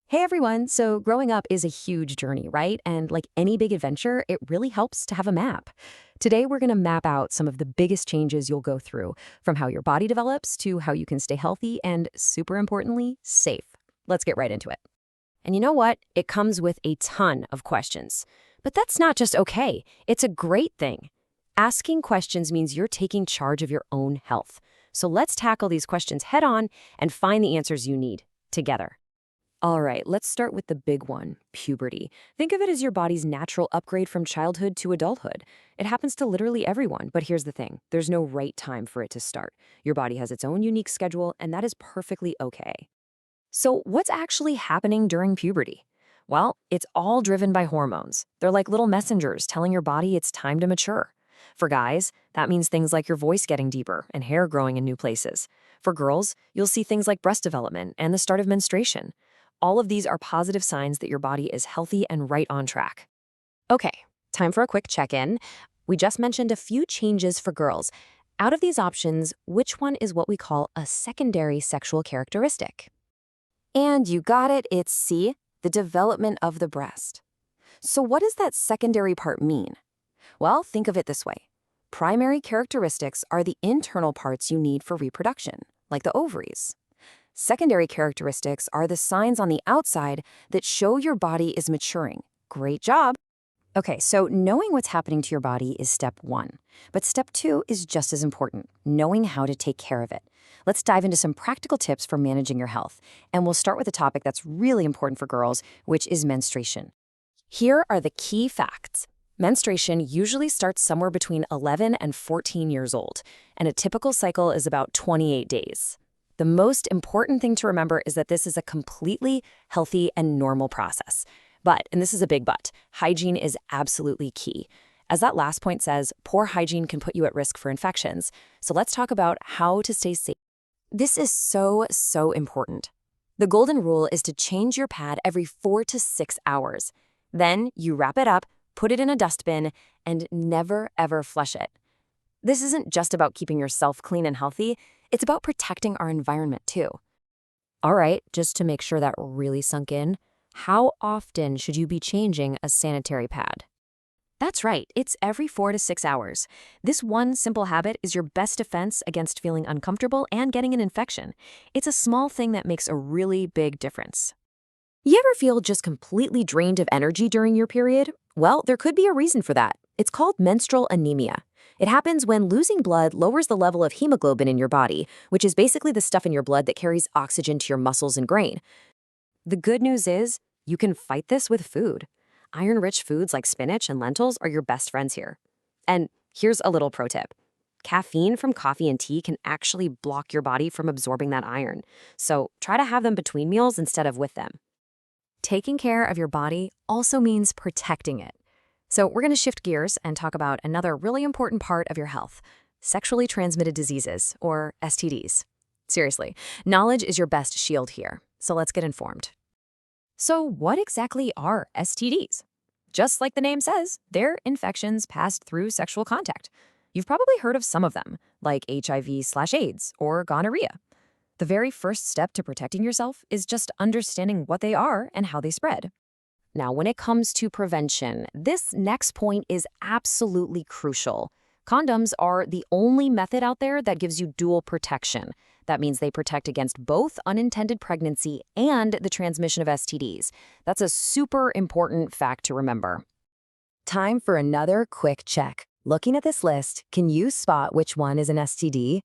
Hey everyone, so growing up is a huge journey, right? And like any big adventure, it really helps to have a map. Today, we're going to map out some of the biggest changes you'll go through, from how your body develops to how you can stay healthy and, super importantly, safe. Let's get right into it. And you know what? It comes with a ton of questions. But that's not just okay, it's a great thing. Asking questions means you're taking charge of your own health. So let's tackle these questions head on and find the answers you need together. All right, let's start with the big one, puberty. Think of it as your body's natural upgrade from childhood to adulthood. It happens to literally everyone, but here's the thing. There's no right time for it to start. Your body has its own unique schedule, and that is perfectly okay. So what's actually happening during puberty? Well, it's all driven by hormones. They're like little messengers telling your body it's time to mature. For guys, that means things like your voice getting deeper and hair growing in new places. For girls, you'll see things like breast development and the start of menstruation. All of these are positive signs that your body is healthy and right on track. Okay, time for a quick check-in. We just mentioned a few changes for girls. Out of these options, which one is what we call a secondary sexual characteristic? And you got it, it's C, the development of the breast. So what does that secondary part mean? Well, think of it this way. Primary characteristics are the internal parts you need for reproduction, like the ovaries. Secondary characteristics are the signs on the outside that show your body is maturing. Great job! Okay, so knowing what's happening to your body is step one. But step two is just as important, knowing how to take care of it. Let's dive into some practical tips for managing your health. And we'll start with a topic that's really important for girls, which is menstruation. Here are the key facts. Menstruation usually starts somewhere between 11 and 14 years old, and a typical cycle is about 28 days. The most important thing to remember is that this is a completely healthy and normal process. But, and this is a big but, hygiene is absolutely key. As that last point says, poor hygiene can put you at risk for infections. So let's talk about how to stay safe. This is so important. The golden rule is to change your pad every 4 to 6 hours. Then you wrap it up, put it in a dustbin, and never ever flush it. This isn't just about keeping yourself clean and healthy, it's about protecting our environment too. All right, just to make sure that really sunk in, how often should you be changing a sanitary pad? That's right, it's every 4 to 6 hours. This one simple habit is your best defense against feeling uncomfortable and getting an infection. It's a small thing that makes a really big difference. You ever feel just completely drained of energy during your period? Well, there could be a reason for that. It's called menstrual anemia. It happens when losing blood lowers the level of hemoglobin in your body, which is basically the stuff in your blood that carries oxygen to your muscles and brain. The good news is, you can fight this with food. Iron-rich foods like spinach and lentils are your best friends here. And here's a little pro tip. Caffeine from coffee and tea can actually block your body from absorbing that iron. So try to have them between meals instead of with them. Taking care of your body also means protecting it. So we're going to shift gears and talk about another really important part of your health, sexually transmitted diseases, or STDs. Seriously, knowledge is your best shield here, so let's get informed. So what exactly are STDs? Just like the name says, they're infections passed through sexual contact. You've probably heard of some of them, like HIV/AIDS or gonorrhea. The very first step to protecting yourself is just understanding what they are and how they spread. Now, when it comes to prevention, this next point is absolutely crucial. Condoms are the only method out there that gives you dual protection. That means they protect against both unintended pregnancy and the transmission of STDs. That's a super important fact to remember. Time for another quick check. Looking at this list, can you spot which one is an STD?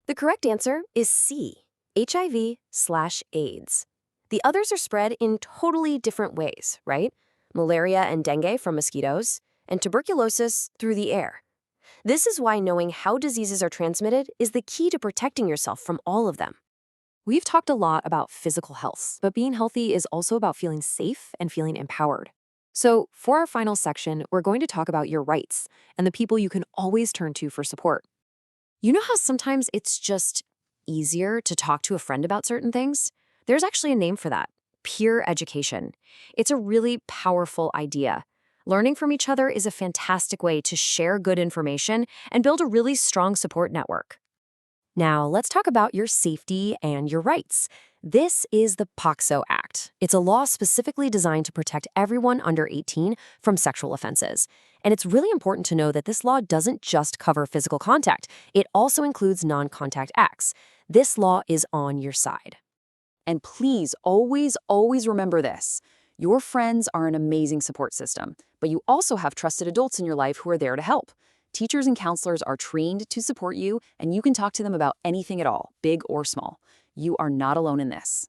The correct answer is C, HIV/AIDS. The others are spread in totally different ways, right? Malaria and dengue from mosquitoes, and tuberculosis through the air. This is why knowing how diseases are transmitted is the key to protecting yourself from all of them. We've talked a lot about physical health, but being healthy is also about feeling safe and feeling empowered. So for our final section, we're going to talk about your rights and the people you can always turn to for support. You know how sometimes it's just easier to talk to a friend about certain things? There's actually a name for that, peer education. It's a really powerful idea. Learning from each other is a fantastic way to share good information and build a really strong support network. Now, let's talk about your safety and your rights. This is the POCSO Act. It's a law specifically designed to protect everyone under 18 from sexual offenses. And it's really important to know that this law doesn't just cover physical contact, it also includes non-contact acts. This law is on your side. And please, always remember this. Your friends are an amazing support system, but you also have trusted adults in your life who are there to help. Teachers and counselors are trained to support you, and you can talk to them about anything at all, big or small. You are not alone in this.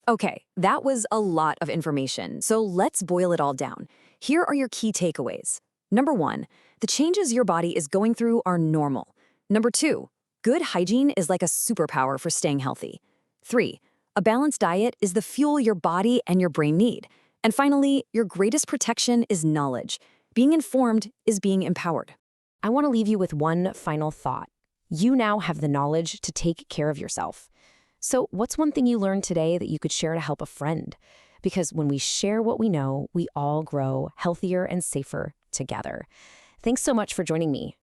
Okay, that was a lot of information, so let's boil it all down. Here are your key takeaways. Number 1, the changes your body is going through are normal. Number 2, good hygiene is like a superpower for staying healthy. 3, a balanced diet is the fuel your body and your brain need. And finally, your greatest protection is knowledge. Being informed is being empowered. I want to leave you with one final thought. You now have the knowledge to take care of yourself. So what's one thing you learned today that you could share to help a friend? Because when we share what we know, we all grow healthier and safer together. Thanks so much for joining me.